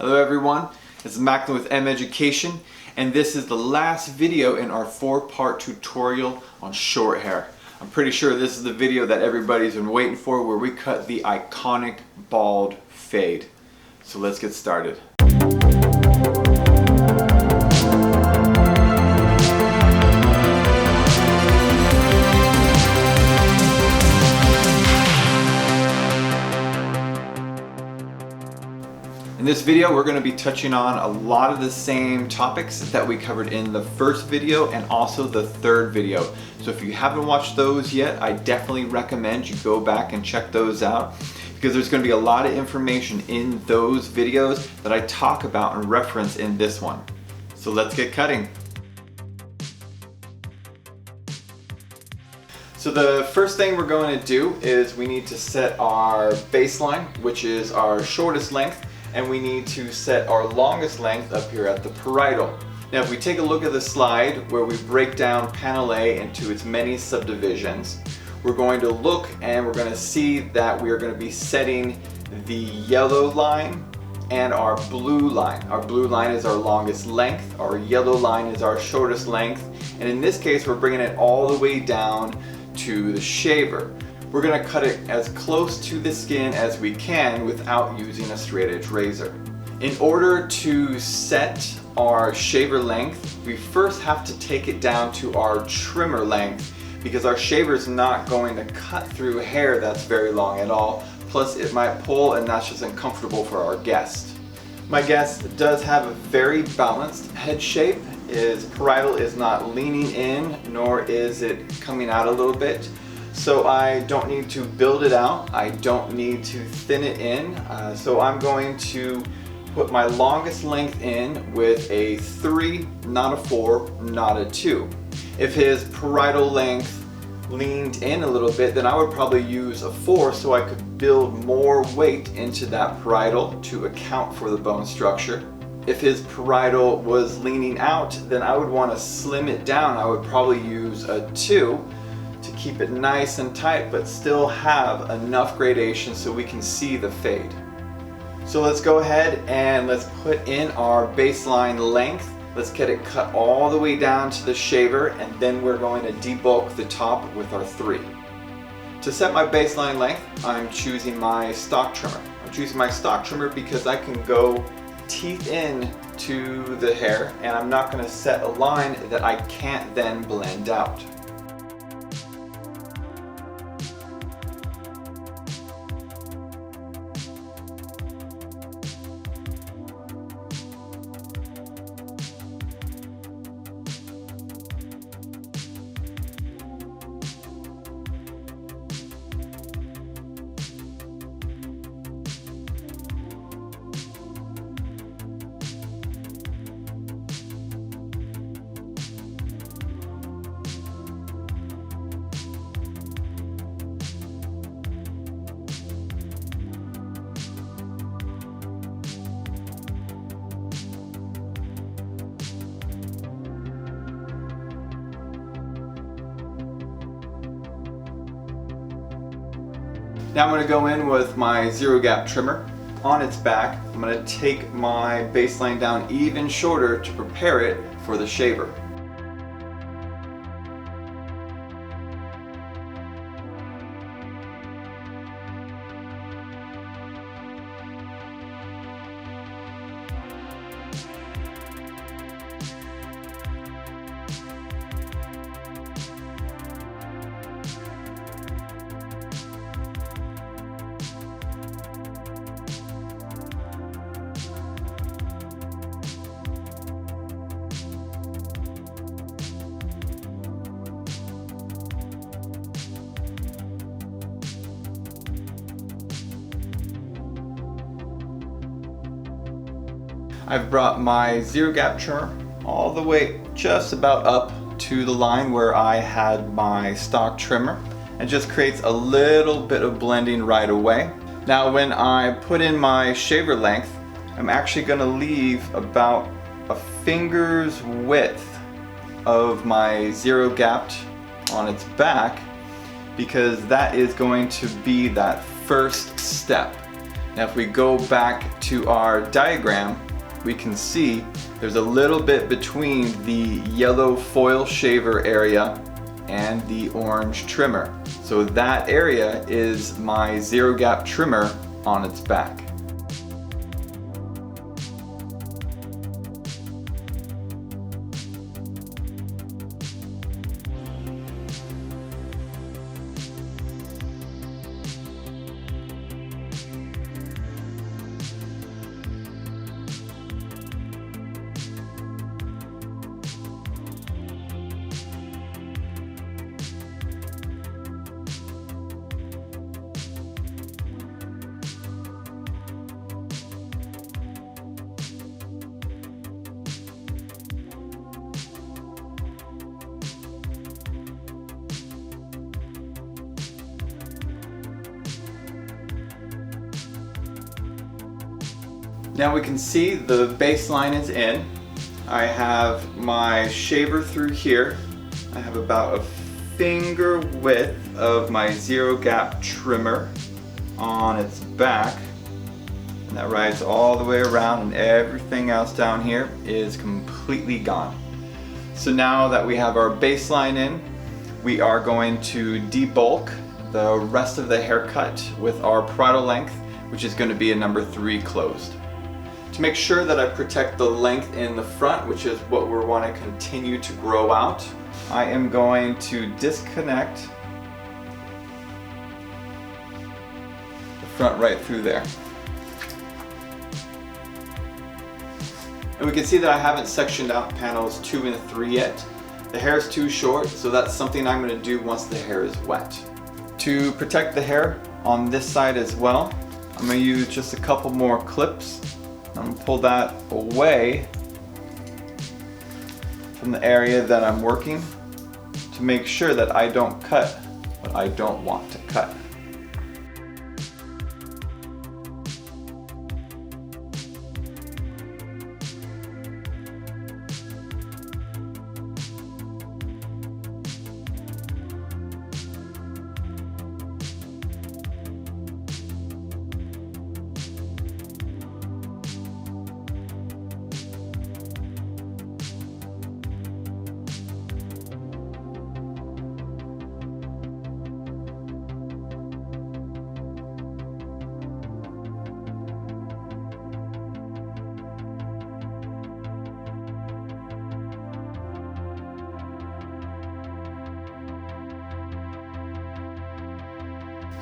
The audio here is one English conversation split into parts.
Hello everyone, this is Macklin with M Education, and this is the last video in our 4-part tutorial on short hair. I'm pretty sure this is the video that everybody's been waiting for, where we cut the iconic bald fade. So let's get started. In this video, we're going to be touching on a lot of the same topics that we covered in the first video and also the third video. So if you haven't watched those yet, I definitely recommend you go back and check those out, because there's going to be a lot of information in those videos that I talk about and reference in this one. So let's get cutting. So the first thing we're going to do is we need to set our baseline, which is our shortest length, and we need to set our longest length up here at the parietal. Now if we take a look at the slide where we break down panel A into its many subdivisions, we're going to look and we're going to see that we are going to be setting the yellow line and our blue line. Our blue line is our longest length, our yellow line is our shortest length, and in this case we're bringing it all the way down to the shaver. We're going to cut it as close to the skin as we can without using a straight edge razor. In order to set our shaver length, we first have to take it down to our trimmer length, because our shaver is not going to cut through hair that's very long at all. Plus it might pull, and that's just uncomfortable for our guest. My guest does have a very balanced head shape. His parietal is not leaning in, nor is it coming out a little bit. So I don't need to build it out, I don't need to thin it in, so I'm going to put my longest length in with a 3, not a 4, not a 2. If his parietal length leaned in a little bit, then I would probably use a 4 so I could build more weight into that parietal to account for the bone structure. If his parietal was leaning out, then I would want to slim it down. I would probably use a 2 to keep it nice and tight, but still have enough gradation so we can see the fade. So let's go ahead and let's put in our baseline length. Let's get it cut all the way down to the shaver, and then we're going to debulk the top with our 3. To set my baseline length, I'm choosing my stock trimmer. I'm choosing my stock trimmer because I can go teeth in to the hair, and I'm not going to set a line that I can't then blend out. Now I'm going to go in with my zero gap trimmer. On its back, I'm going to take my baseline down even shorter to prepare it for the shaver. I've brought my zero gap trimmer all the way just about up to the line where I had my stock trimmer, and just creates a little bit of blending right away. Now when I put in my shaver length, I'm actually going to leave about a finger's width of my zero gapped on its back, because that is going to be that first step. Now if we go back to our diagram, we can see there's a little bit between the yellow foil shaver area and the orange trimmer. So that area is my zero gap trimmer on its back. Now we can see the baseline is in. I have my shaver through here. I have about a finger width of my zero gap trimmer on its back. And that rides all the way around, and everything else down here is completely gone. So now that we have our baseline in, we are going to debulk the rest of the haircut with our parietal length, which is going to be a number 3 closed. To make sure that I protect the length in the front, which is what we want to continue to grow out, I am going to disconnect the front right through there. And we can see that I haven't sectioned out panels 2 and 3 yet. The hair is too short, so that's something I'm going to do once the hair is wet. To protect the hair on this side as well, I'm going to use just a couple more clips. I'm going to pull that away from the area that I'm working to make sure that I don't cut what I don't want to cut.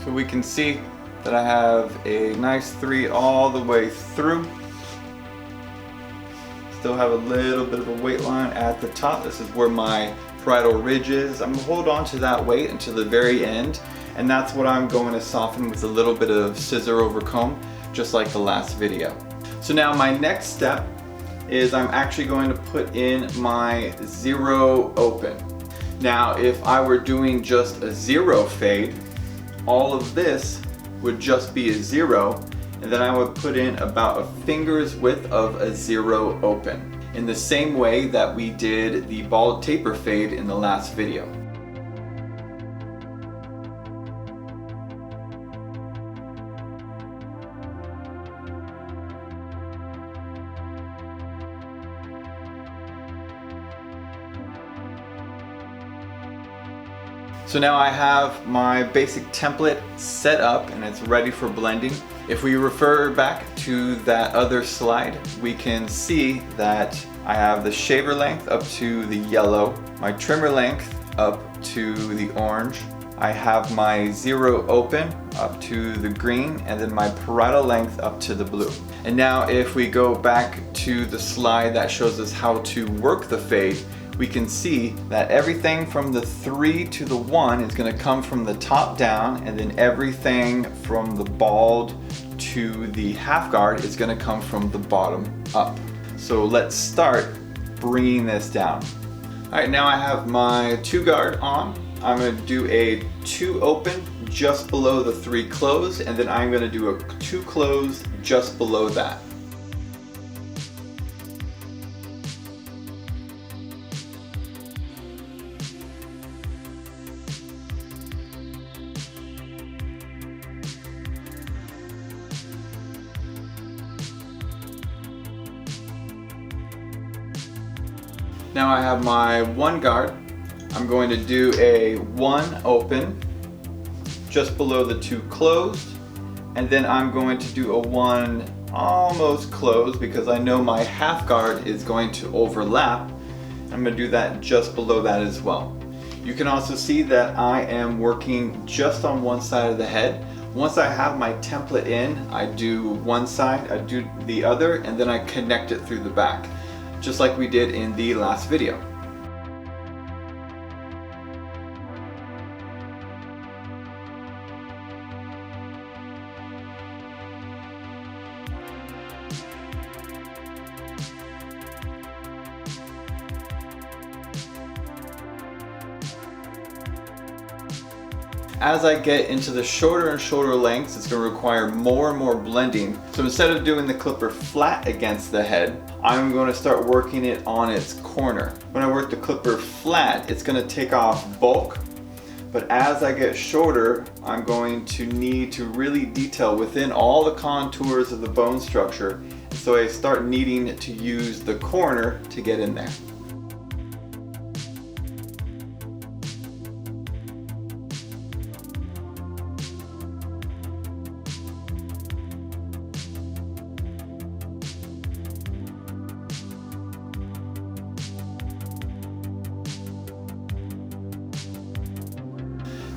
So we can see that I have a nice 3 all the way through. Still have a little bit of a weight line at the top. This is where my parietal ridge is. I'm going to hold on to that weight until the very end, and that's what I'm going to soften with a little bit of scissor over comb, just like the last video. So now my next step is I'm actually going to put in my zero open. Now if I were doing just a zero fade, all of this would just be a 0, and then I would put in about a finger's width of a zero open, in the same way that we did the bald taper fade in the last video. So now I have my basic template set up and it's ready for blending. If we refer back to that other slide, we can see that I have the shaver length up to the yellow, my trimmer length up to the orange, I have my zero open up to the green, and then my parietal length up to the blue. And now if we go back to the slide that shows us how to work the fade, we can see that everything from the 3 to the 1 is going to come from the top down, and then everything from the bald to the half guard is going to come from the bottom up. So let's start bringing this down. Alright, now I have my 2 guard on. I'm going to do a 2 open just below the 3 close, and then I'm going to do a 2 close just below that. Now I have my one guard. I'm going to do a one open just below the two closed, and then I'm going to do a one almost closed because I know my half guard is going to overlap. I'm going to do that just below that as well. You can also see that I am working just on one side of the head. Once I have my template in, I do one side, I do the other, and then I connect it through the back, just like we did in the last video. As I get into the shorter and shorter lengths, it's going to require more and more blending. So instead of doing the clipper flat against the head, I'm going to start working it on its corner. When I work the clipper flat, it's going to take off bulk. But as I get shorter, I'm going to need to really detail within all the contours of the bone structure. So I start needing to use the corner to get in there.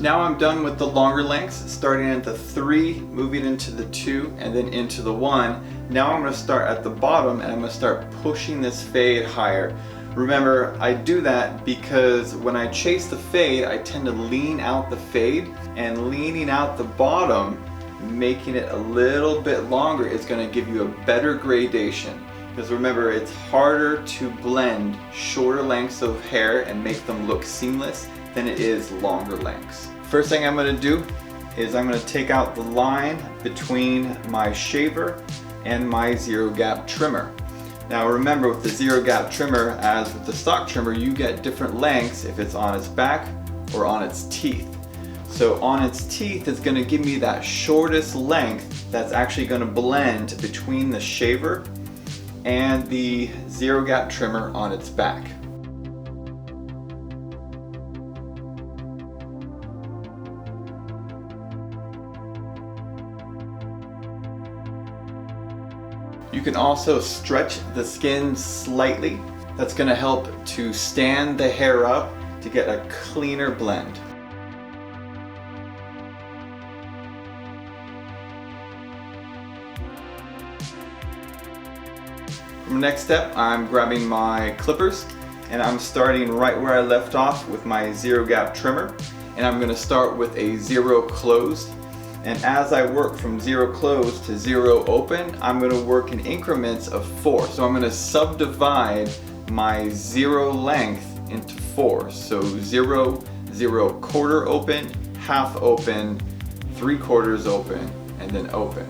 Now I'm done with the longer lengths, starting at the 3, moving into the 2, and then into the 1. Now I'm going to start at the bottom and I'm going to start pushing this fade higher. Remember, I do that because when I chase the fade, I tend to lean out the fade, and leaning out the bottom, making it a little bit longer, is going to give you a better gradation. Because remember, it's harder to blend shorter lengths of hair and make them look seamless than it is longer lengths. First thing I'm going to do is I'm going to take out the line between my shaver and my zero gap trimmer. Now remember, with the zero gap trimmer, as with the stock trimmer, you get different lengths if it's on its back or on its teeth. So on its teeth, it's going to give me that shortest length that's actually going to blend between the shaver and the zero gap trimmer on its back. You can also stretch the skin slightly. That's going to help to stand the hair up to get a cleaner blend. For the next step, I'm grabbing my clippers and I'm starting right where I left off with my zero gap trimmer, and I'm going to start with a zero closed. And as I work from zero closed to zero open, I'm going to work in increments of 4. So I'm going to subdivide my zero length into 4. So 0, 0 quarter open, half open, 3/4 open, and then open.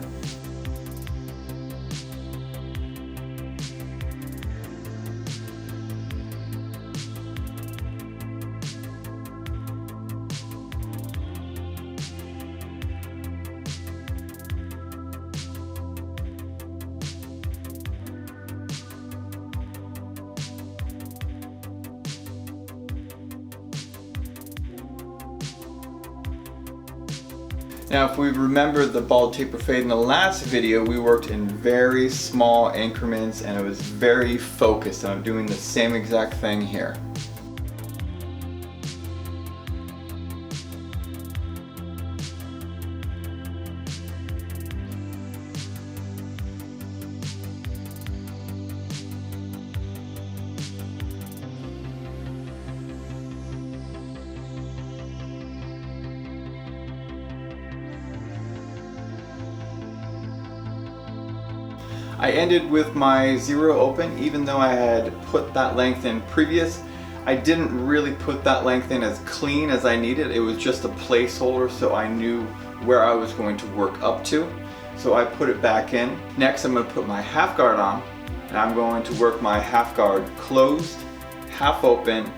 Now, if we remember the bald taper fade in the last video, we worked in very small increments and it was very focused, and I'm doing the same exact thing here. I ended with my zero open. Even though I had put that length in previous, I didn't really put that length in as clean as I needed. It was just a placeholder so I knew where I was going to work up to. So I put it back in. Next, I'm going to put my half guard on, and I'm going to work my half guard closed, half open,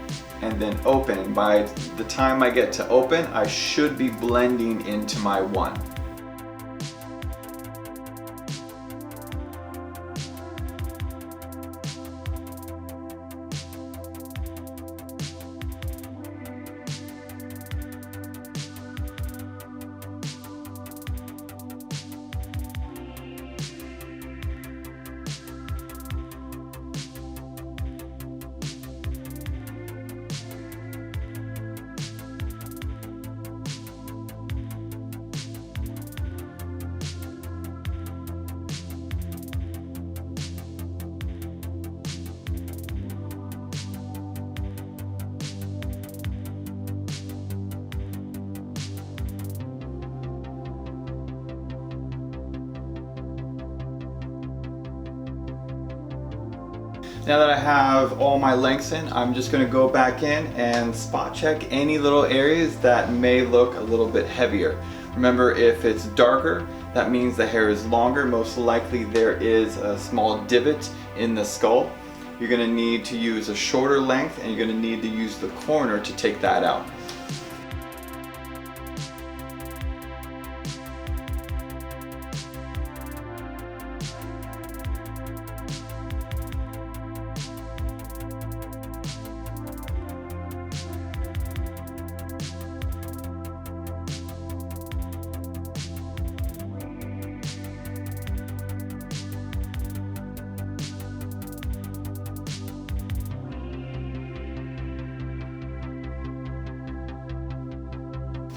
and then open. By the time I get to open, I should be blending into my one. Now that I have all my lengths in, I'm just going to go back in and spot check any little areas that may look a little bit heavier. Remember, if it's darker, that means the hair is longer. Most likely there is a small divot in the skull. You're going to need to use a shorter length, and you're going to need to use the corner to take that out.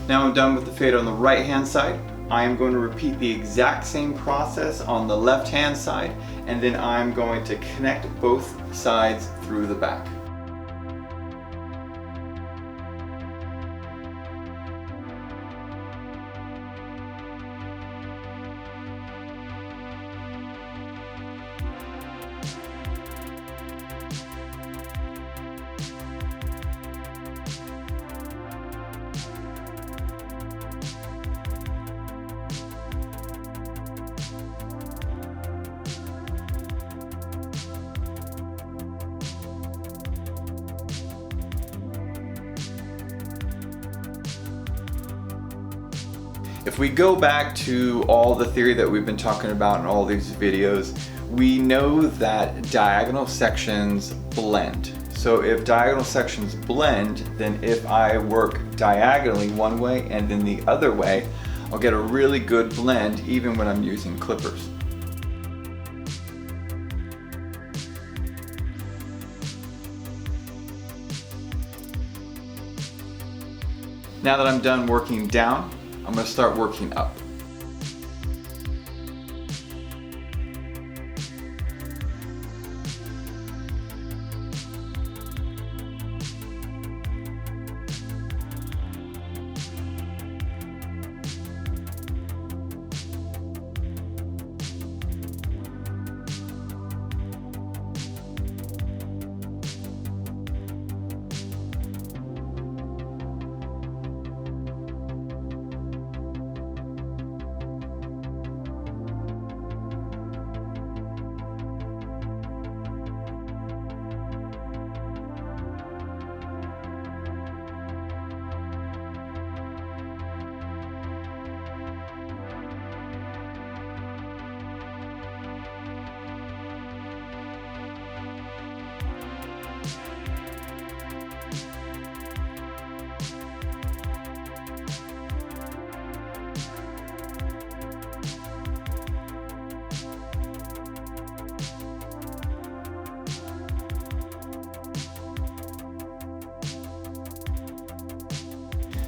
Now I'm done with the fade on the right hand side. I am going to repeat the exact same process on the left hand side, and then I'm going to connect both sides through the back. If we go back to all the theory that we've been talking about in all these videos, we know that diagonal sections blend. So if diagonal sections blend, then if I work diagonally one way and then the other way, I'll get a really good blend even when I'm using clippers. Now that I'm done working down, I'm going to start working up.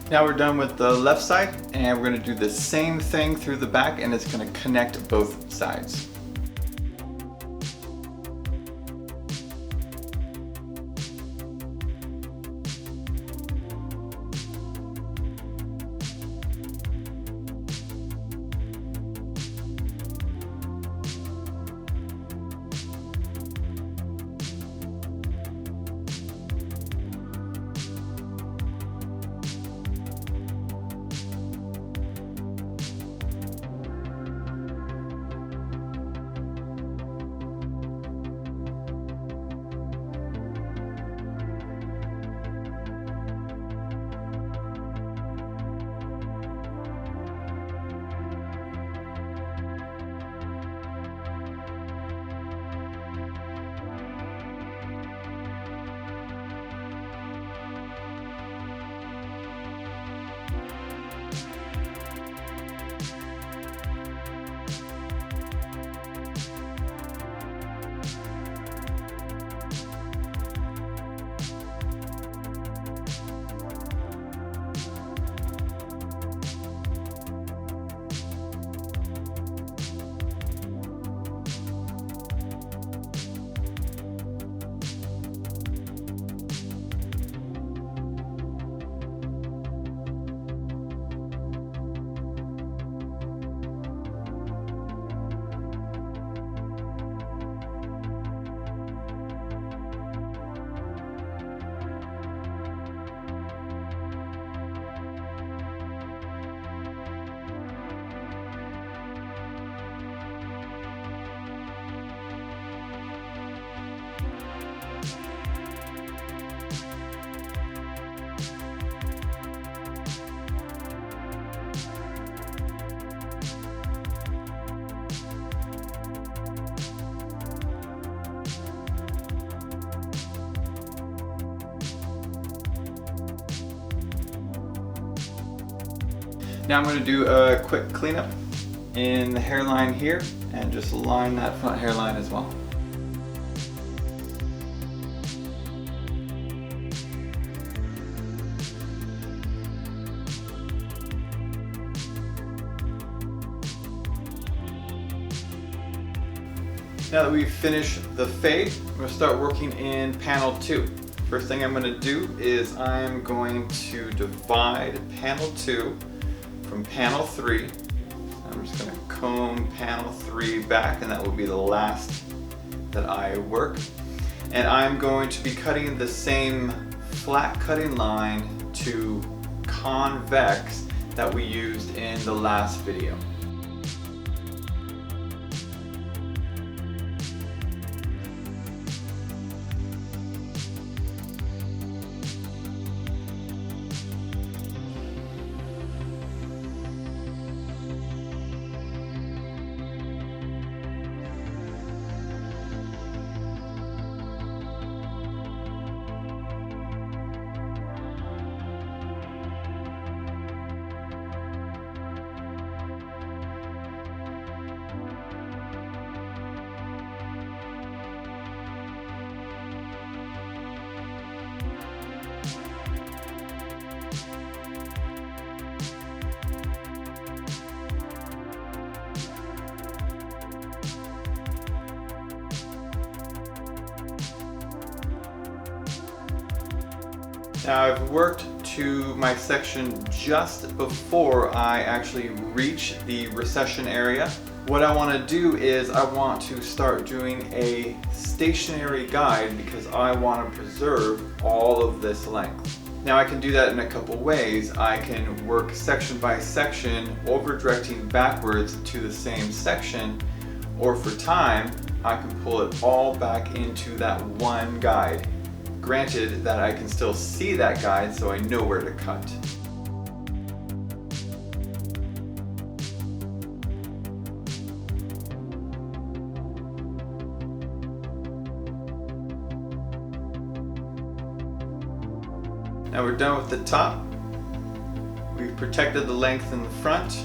Now we're done with the left side, and we're going to do the same thing through the back, and it's going to connect both sides. Now I'm going to do a quick cleanup in the hairline here and just line that front hairline as well. Now that we've finished the fade, I'm going to start working in panel 2. First thing I'm going to do is I'm going to divide panel 2 from panel 3. I'm just going to comb panel 3 back, and that will be the last that I work. And I'm going to be cutting the same flat cutting line to convex that we used in the last video. Now I've worked to my section just before I actually reach the recession area. What I want to do is I want to start doing a stationary guide because I want to preserve all of this length. Now I can do that in a couple ways. I can work section by section, over directing backwards to the same section, or for time, I can pull it all back into that one guide. Granted that I can still see that guide, so I know where to cut. Now we're done with the top. We've protected the length in the front.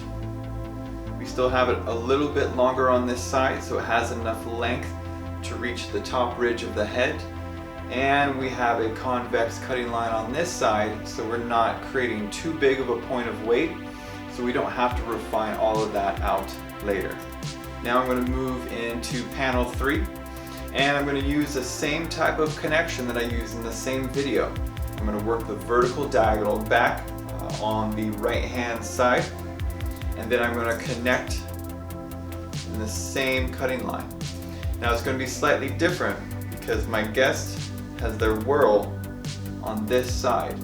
We still have it a little bit longer on this side, so it has enough length to reach the top ridge of the head. And we have a convex cutting line on this side, so we're not creating too big of a point of weight, so we don't have to refine all of that out later. Now I'm going to move into panel 3, and I'm going to use the same type of connection that I used in the same video. I'm going to work the vertical diagonal back on the right hand side, and then I'm going to connect in the same cutting line. Now it's going to be slightly different because my guest has their whorl on this side.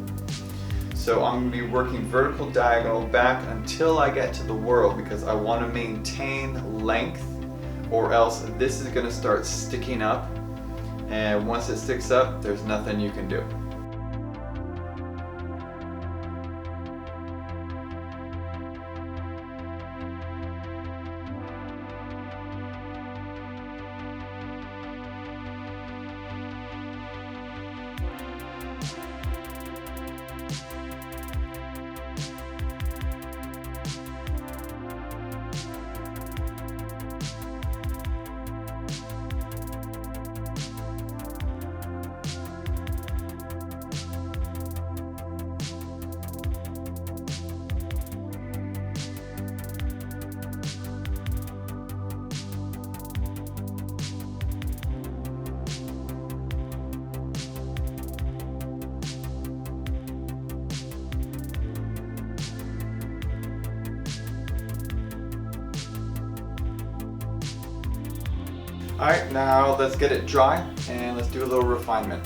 So I'm going to be working vertical diagonal back until I get to the whorl because I want to maintain length, or else this is going to start sticking up, and once it sticks up, there's nothing you can do. Alright, now let's get it dry and let's do a little refinement.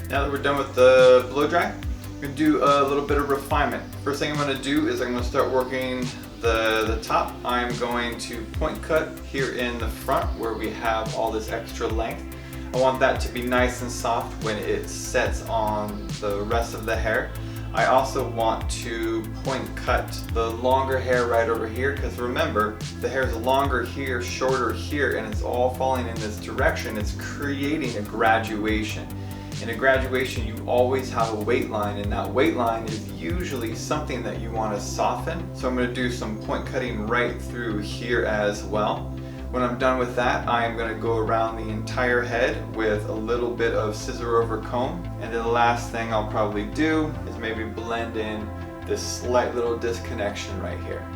Now that we're done with the blow dry, I'm going to do a little bit of refinement. First thing I'm going to do is I'm going to start working the top. I'm going to point cut here in the front where we have all this extra length. I want that to be nice and soft when it sets on the rest of the hair. I also want to point cut the longer hair right over here, because remember, the hair is longer here, shorter here, and it's all falling in this direction. It's creating a graduation. In a graduation, you always have a weight line, and that weight line is usually something that you want to soften. So I'm going to do some point cutting right through here as well. When I'm done with that, I'm going to go around the entire head with a little bit of scissor over comb. And then the last thing I'll probably do is maybe blend in this slight little disconnection right here.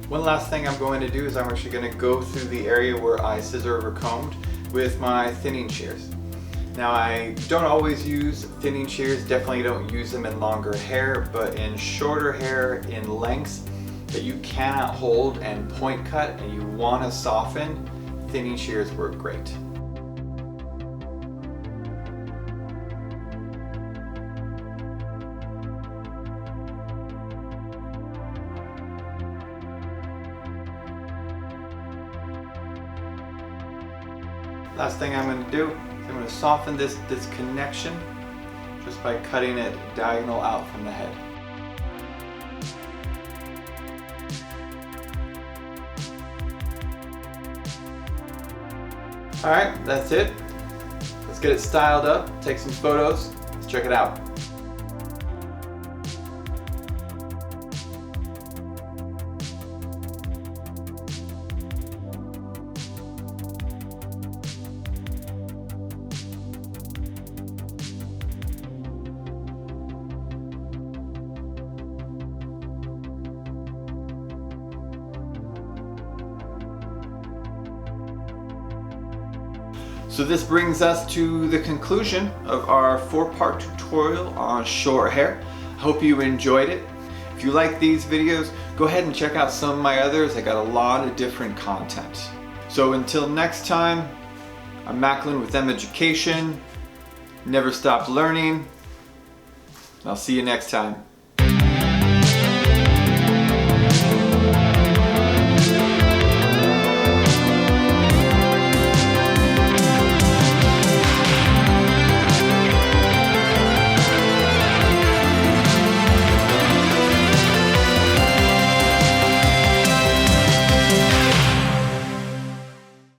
One last thing I'm going to do is I'm actually going to go through the area where I scissor over combed with my thinning shears. Now, I don't always use thinning shears, definitely don't use them in longer hair, but in shorter hair, in lengths that you cannot hold and point cut and you want to soften, thinning shears work great. Last thing I'm going to do is I'm going to soften this connection just by cutting it diagonal out from the head. Alright, that's it. Let's get it styled up, take some photos, let's check it out. So this brings us to the conclusion of our 4-part tutorial on short hair. I hope you enjoyed it. If you like these videos, go ahead and check out some of my others. I got a lot of different content. So until next time, I'm Macklin with M Education. Never stop learning. I'll see you next time.